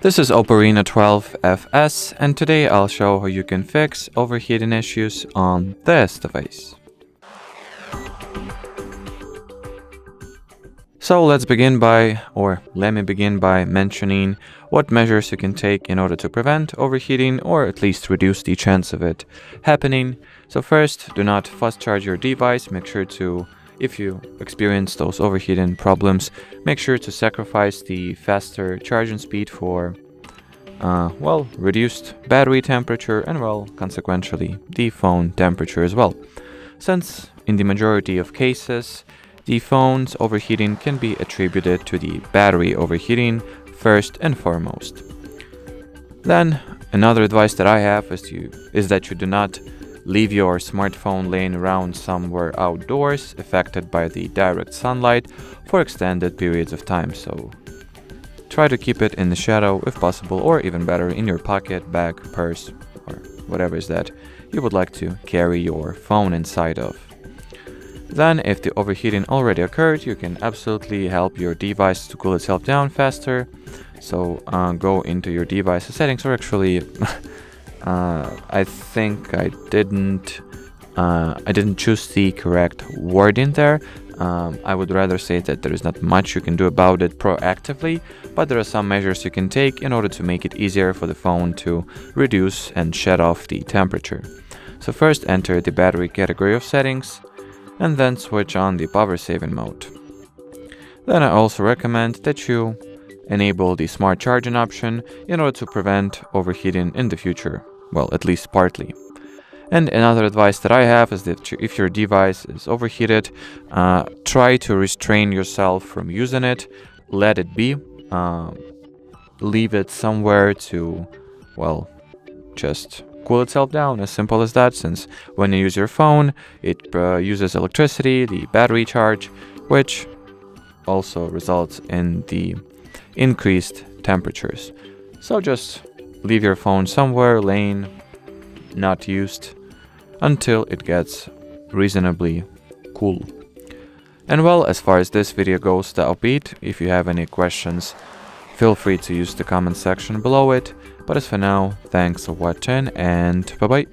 This is OPPO Reno12 FS, and today I'll show how you can fix overheating issues on this device. So let me begin by mentioning what measures you can take in order to prevent overheating or at least reduce the chance of it happening. So first, do not fast charge your device. Make sure to, if you experience those overheating problems, make sure to sacrifice the faster charging speed for reduced battery temperature and consequentially the phone temperature as well. Since in the majority of cases, the phone's overheating can be attributed to the battery overheating first and foremost. Then, another advice that I have is that you do not leave your smartphone laying around somewhere outdoors affected by the direct sunlight for extended periods of time. So try to keep it in the shadow if possible, or even better, in your pocket, bag, purse, or whatever is that you would like to carry your phone inside of. Then, if the overheating already occurred, you can absolutely help your device to cool itself down faster. So go into your device settings, or actually, I think I didn't choose the correct wording there. I would rather say that there is not much you can do about it proactively, but there are some measures you can take in order to make it easier for the phone to reduce and shut off the temperature. So first, enter the battery category of settings, and then switch on the power saving mode. Then I also recommend that you enable the smart charging option in order to prevent overheating in the future, well, at least partly. And another advice that I have is that if your device is overheated, try to restrain yourself from using it, let it be, leave it somewhere to, just cool itself down, as simple as that, since when you use your phone, it uses electricity, the battery charge, which also results in the increased temperatures. So just leave your phone somewhere laying, not used, until it gets reasonably cool. And as far as this video goes, that'll be it. If you have any questions, feel free to use the comment section below it. But as for now, thanks for watching and bye bye.